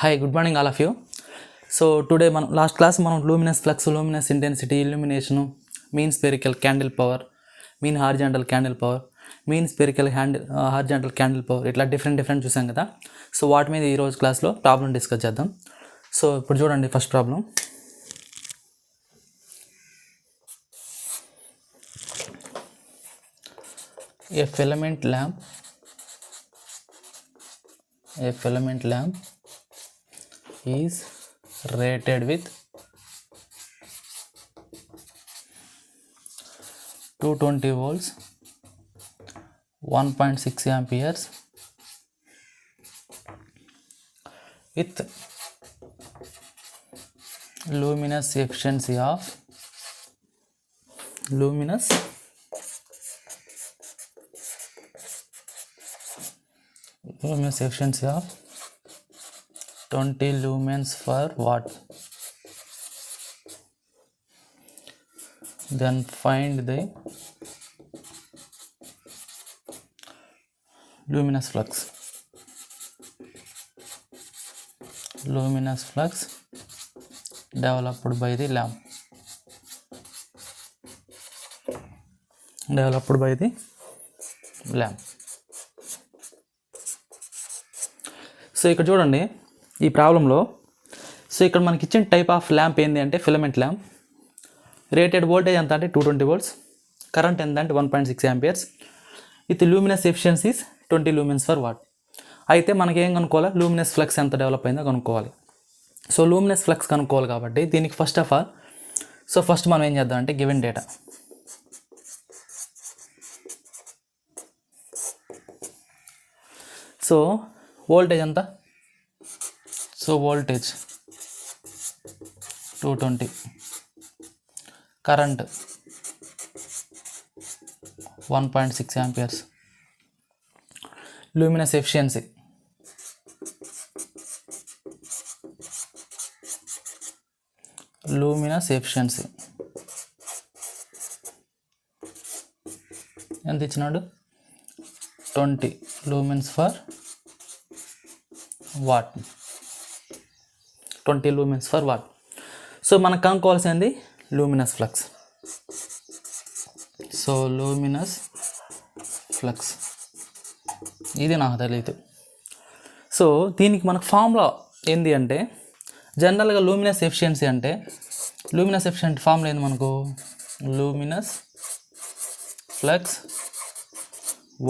Hi, good morning all of you. So today last class luminous flux, luminous intensity, illumination, mean spherical candle power, mean horizontal candle power, mean spherical horizontal candle power ఇట్లా different చూసాం కదా. So వాటి మీద ఈరోజు క్లాస్లో problem discuss చేద్దాం. So ఇప్పుడు చూడండి first problem. A filament lamp is rated with 220 volts, 1.6 amperes with luminous efficiency of 20 lumens per watt. Then find the luminous flux. Luminous flux developed by the lamp. So ఇక్కడ చూడండి ఈ ప్రాబ్లంలో. So ఇక్కడ మనకి ఇచ్చిన type of lamp ఏంటి అంటే filament lamp. Rated voltage ఎంత అంటే 220 volts, కరెంట్ ఎంత అంటే 1.6 amperes with luminous efficiencies 20 lumens per watt. అయితే మనకి ఏం కనుక్కోవాలి, లూమినస్ ఫ్లక్స్ ఎంత డెవలప్ అయిందో కనుక్కోవాలి. సో లూమినస్ ఫ్లక్స్ కనుక్కోవాలి కాబట్టి దీనికి ఫస్ట్ మనం ఏం చేద్దాం అంటే గివెన్ డేటా. సో వోల్టేజ్ ఎంత, so voltage 220, current 1.6 amperes, luminous efficiency ఎంత ఇచ్చినాడు, 20 lumens per watt. 20 lumens per watt. So మనకు కనుక్కోవాల్సింది luminous flux. So luminous flux ఇది నాకు తెలియదు. సో దీనికి మనకు ఫార్ములా ఏంది అంటే జనరల్గా లూమినస్ ఎఫిషియన్సీ అంటే లూమినస్ ఎఫిషియన్సీ ఫార్ములా ఏంది మనకు, luminous flux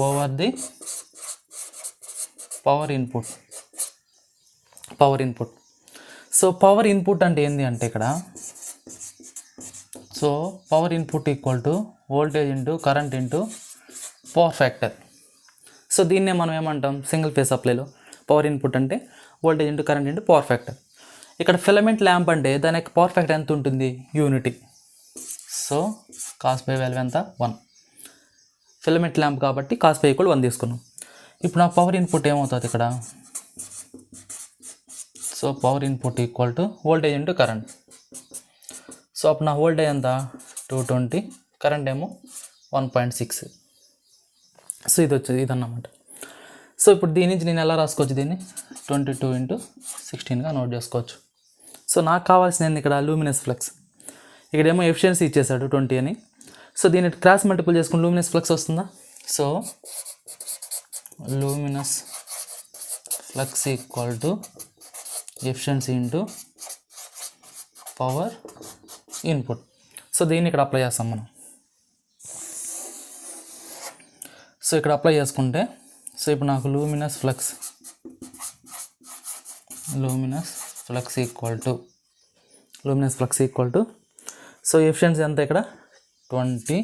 over the power input. So power input అంటే ఏంది అంటే ఇక్కడ, so power input equal to voltage into current into power factor. So దీన్నే మనం ఏమంటాం సింగిల్ ఫేజ్ సప్లైలో పవర్ ఇన్పుట్ అంటే voltage into current into power factor. ఇక్కడ filament lamp అంటే దాని యొక్క పవర్ ఫ్యాక్టర్ ఎంత ఉంటుంది, unity. So cos by value ఎంత, 1. ఫిలమెంట్ ల్యాంప్ కాబట్టి కాస్ బై ఈక్వల్ 1 తీసుకున్నాం. ఇప్పుడు నా పవర్ ఇన్పుట్ ఏమవుతుంది ఇక్కడ, so power input equal to voltage into current. So అప్పుడు నా వోల్టేజ్ ఎంత 220, కరెంట్ ఏమో 1.6. సో ఇదన్నమాట. సో ఇప్పుడు దీని నుంచి నేను ఎలా రాసుకోవచ్చు, దీన్ని 22 × 16గా నోట్ చేసుకోవచ్చు. సో నాకు కావాల్సింది ఇక్కడ లూమినస్ ఫ్లక్స్. ఇక్కడేమో ఎఫిషియన్సీ ఇచ్చేసాడు 20 అని. సో దీన్ని క్రాస్ మల్టిపుల్ చేసుకుని లూమినస్ ఫ్లక్స్ వస్తుందా. So luminous flux equal to efficiency into power input. So దీన్ని ఇక్కడ అప్లై చేస్తాం మనం. సో ఇక్కడ అప్లై చేసుకుంటే సో ఇప్పుడు నాకు luminous flux equal to so efficiency ఎంత ఇక్కడ 20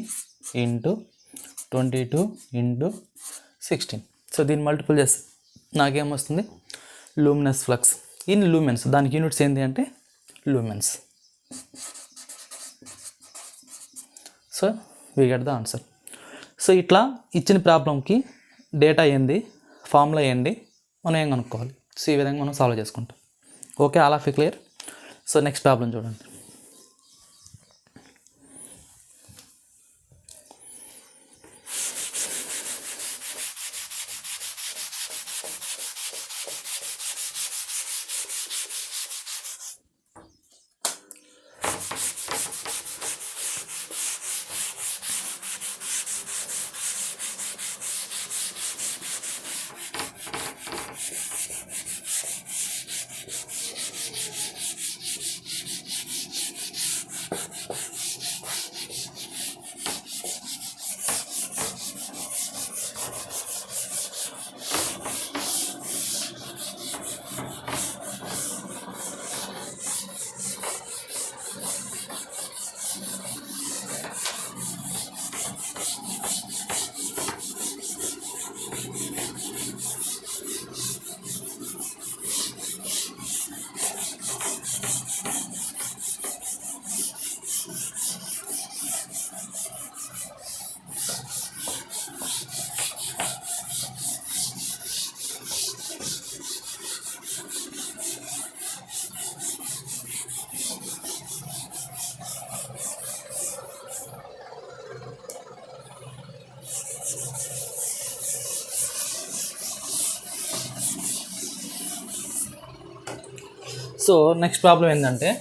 × 22 × 16. సో దీన్ని మల్టిపుల్ చేస్తే నాకేమొస్తుంది, లూమినస్ ఫ్లక్స్ ఇన్ లూమెన్స్. దానికి యూనిట్స్ ఏంటి అంటే lumens. So we get the answer. So ఇట్లా ఇచ్చిన ప్రాబ్లంకి డేటా ఏంది, ఫార్ములా ఏంది, మనం ఏం కనుక్కోవాలి. సో ఈ విధంగా మనం సాల్వ్ చేసుకుంటాం. Okay, all of you clear. So next problem చూడండి. సో నెక్స్ట్ ప్రాబ్లం ఏంటంటే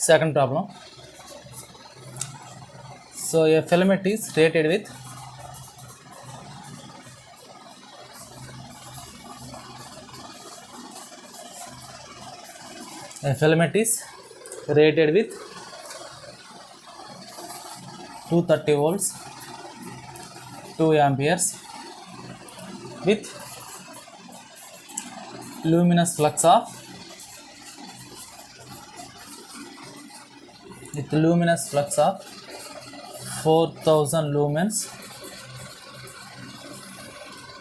second problem. So a filament is rated with a filament is rated with 230 volts 2 amperes with luminous flux of 4000 lumens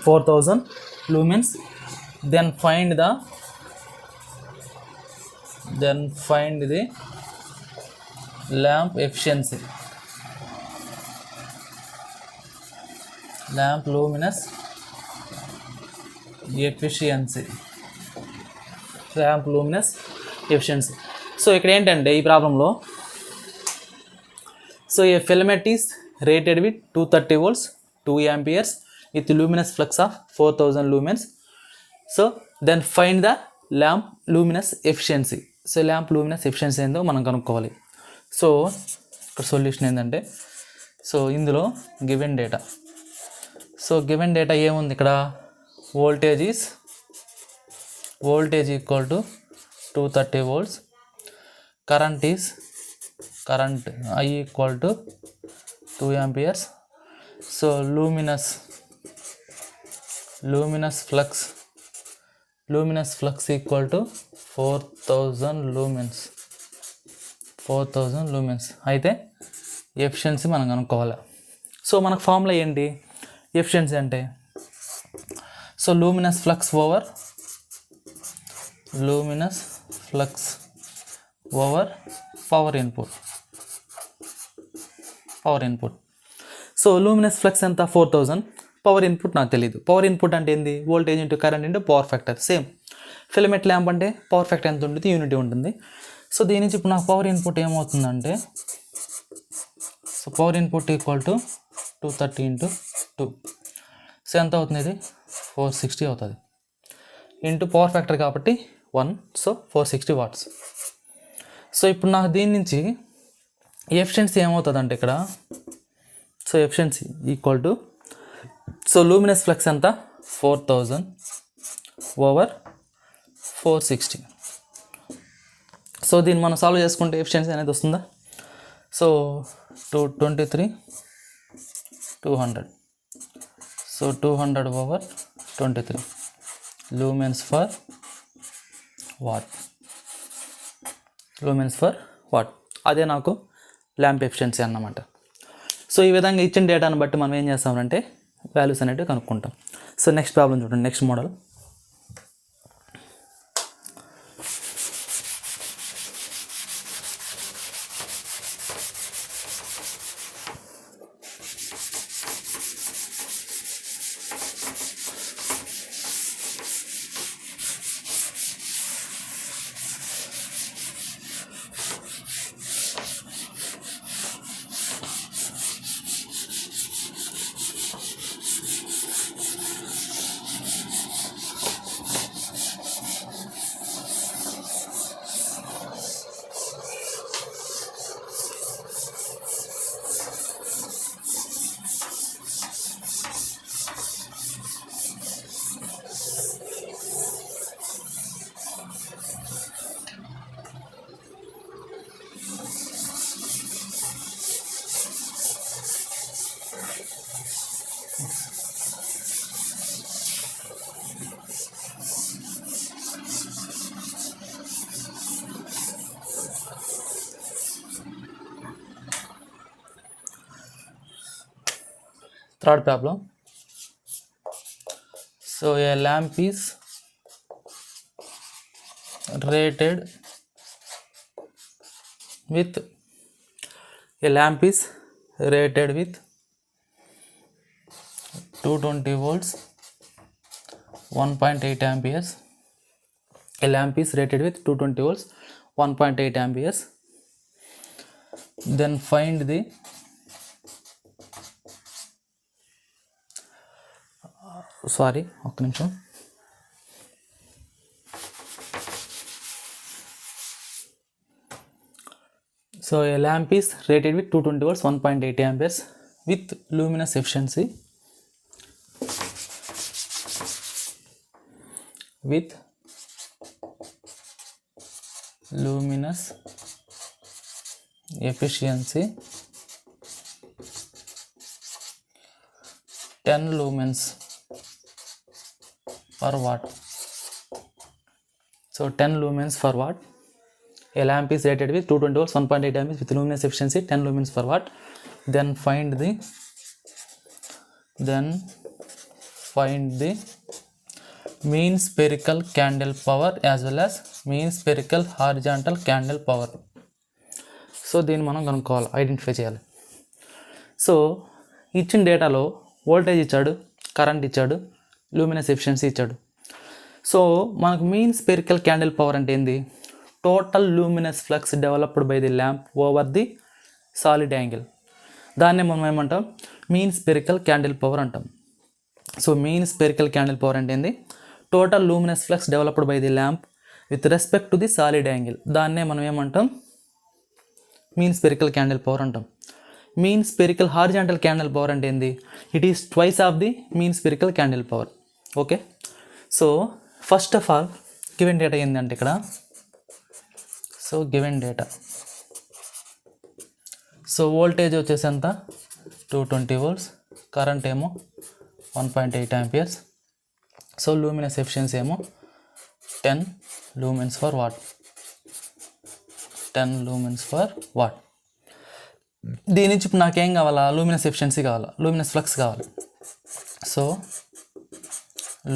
4000 lumens. Then find the lamp efficiency, lamp luminous efficiency, lamp luminous efficiency. So ఇక్కడ ఏంటంటే ఈ ప్రాబ్లంలో so A filament is rated with 230 volts 2 amperes with luminous flux of 4000 lumens. So then find the lamp luminous efficiency. So lamp luminous efficiency ఏందో మనం కనుక్కోవాలి. So ఇక్కడ solution ఏంటంటే so ఇందులో given data. So given data ఏముంది ఇక్కడ, voltage equal to 230 volts, current I equal to 2 amperes. So luminous flux equal to 4000 lumens. అయితే efficiency మనం కనుక్కోవాలి. సో మనకు ఫార్ములా ఏంటి ఎఫిషియన్సీ అంటే, so luminous flux over power input. So luminous flux ఎంత 4000, power input నాకు తెలియదు. పవర్ ఇన్పుట్ అంటే ఏంది, voltage into current into power factor. Same filament lamp అంటే పవర్ ఫ్యాక్టర్ ఎంత ఉంటుంది, యూనిటీ ఉంటుంది. సో దీని నుంచి ఇప్పుడు నాకు పవర్ ఇన్పుట్ ఏమవుతుందంటే, so power input equal to 230 into 2. So ఎంత అవుతుంది, ఇది 460 అవుతుంది. ఇంటూ పవర్ ఫ్యాక్టర్ కాబట్టి 1, సో 460 watts. సో ఇప్పుడు నాకు దీని నుంచి ఎఫిషియన్సీ ఏమవుతుంది అంటే ఇక్కడ, so efficiency equal to, so luminous flux ఎంత 4000 ఓవర్ 460. సో దీన్ని మనం సాల్వ్ చేసుకుంటే ఎఫిషియన్సీ అనేది వస్తుందా, so 223 200. So 200 over 23 lumens for what. అదే నాకు ల్యాంప్ ఎఫిషియన్సీ అన్నమాట. సో ఈ విధంగా ఇచ్చిన డేటాను బట్టి మనం ఏం చేస్తామంటే వాల్యూస్ అనేవి కనుక్కుంటాం. సో నెక్స్ట్ ప్రాబ్లం చూడండి, next model. Third problem. So a lamp is rated with 220 volts 1.8 amperes. A lamp is rated with 220 volts, 1.8 amperes. Then find the ఒక్క నిమిషం. So a lamp is rated with 220 volts, 1.8 amperes with luminous efficiency with luminous efficiency 10 lumens per watt. So 10 lumens per watt. A lamp is rated with 220 volts, 1.8 amperes with luminous efficiency 10 lumens per watt. Then find the mean spherical candle power as well as mean spherical horizontal candle power. So దీన్ని మనం కనుక్కోవాలి, identify చేయాలి. So ఇచ్చిన డేటాలో voltage ఇచ్చాడు, current ఇచ్చాడు, luminous efficiency ఇచ్చాడు. So మనకు మీన్ స్పెరికల్ క్యాండిల్ పవర్ అంటే ఏంది? Total luminous flux developed by the lamp over the solid angle. దాన్నే మనం ఏమంటాం? మీన్ స్పెరికల్ క్యాండిల్ పవర్ అంటాం. So mean spherical candle power అంటే ఏంది? Total luminous flux developed by the lamp with respect to the solid angle. దాన్నే మనం ఏమంటాం? Mean spherical candle power అంటాం. Mean spherical horizontal candle power అంటే ఏంది? It is twice of the mean spherical candle power. Okay, so first of all given data ఏంటంటే ఇక్కడ, so given data, so voltage వచ్చేసి ఎంత? 220 volts, కరెంట్ ఏమో 1.8 amperes. So luminous efficiency ఏమో 10 lumens per watt. 10 lumens per watt. దీని నుంచి ఇప్పుడు నాకేం కావాలా? లూమినస్ ఎఫిషియన్సీ కావాలా, లూమినస్ ఫ్లక్స్ కావాలి. So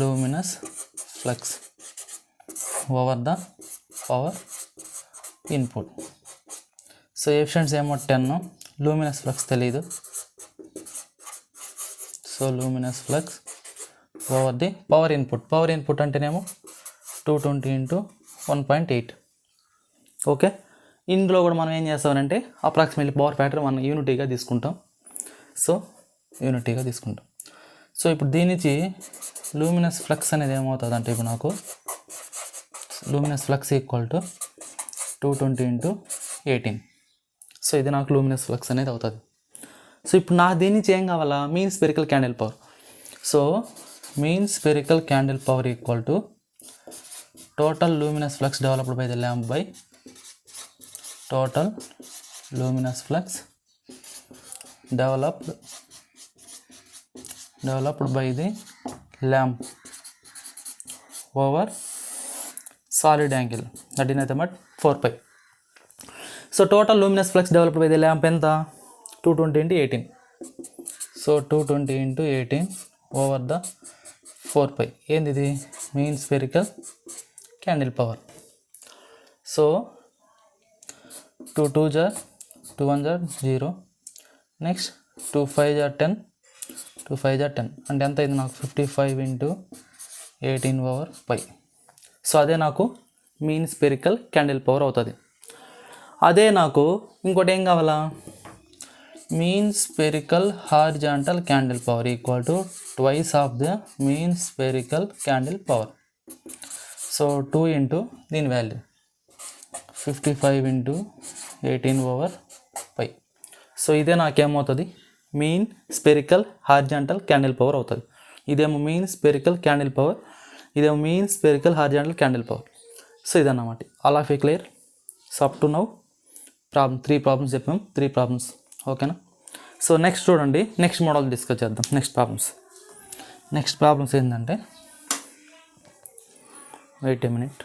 luminous flux over the power input. So efficiency ఏమో 10, లూమినస్ ఫ్లక్స్ తెలీదు. So luminous flux over the power input. Power input అంటేనేమో 220 into 1.8. ఓకే, ఇందులో కూడా మనం ఏం చేస్తామంటే అప్రాక్సిమేట్లీ పవర్ ఫ్యాక్టర్ మనం యూనిటీగా తీసుకుంటాం. సో యూనిటీగా తీసుకుంటాం. సో ఇప్పుడు దీని నుంచి లూమినస్ ఫ్లక్స్ అనేది ఏమవుతుంది అంటే, ఇప్పుడు నాకు luminous flux equal to 220 into 18. So ఇది నాకు లూమినస్ ఫ్లక్స్ అనేది అవుతుంది. సో ఇప్పుడు నాకు దీని నుంచి ఏం కావాలా? Mean spherical candle power. So mean spherical candle power equal to total luminous flux developed by the lamp by total luminous flux developed by the lamp over solid angle, that is nothing but 4π. So total luminous flux developed by the lamp ఎంత? 220 into 18. So 220 into 18 over the 4π. ఏంది ఇది? Mean spherical candle power. So 2 2s are 2 1s are 0. Next 2 5s are 10, 2 5s are 10 అంటే ఎంత అయింది నాకు? 55 into 18 over π. So అదే నాకు mean spherical candle power అవుతుంది. అదే నాకు ఇంకోటి ఏం కావాలా? Mean spherical horizontal candle power equal to twice of the mean spherical candle power. So 2 into దీని వాల్యూ 55 into 18 over π. సో ఇదే నాకేమవుతుంది? Mean spherical horizontal candle power అవుతుంది. ఇదేమో మీన్ స్పెరికల్ క్యాండిల్ పవర్, ఇదేమో mean spherical horizontal candle power. So ఇదన్నమాట. All of you clear? So up to now 3 problems చెప్పాం, 3 problems. ఓకేనా? So next చూడండి, next model discuss చేద్దాం. నెక్స్ట్ ప్రాబ్లమ్స్ ఏంటంటే, wait a minute.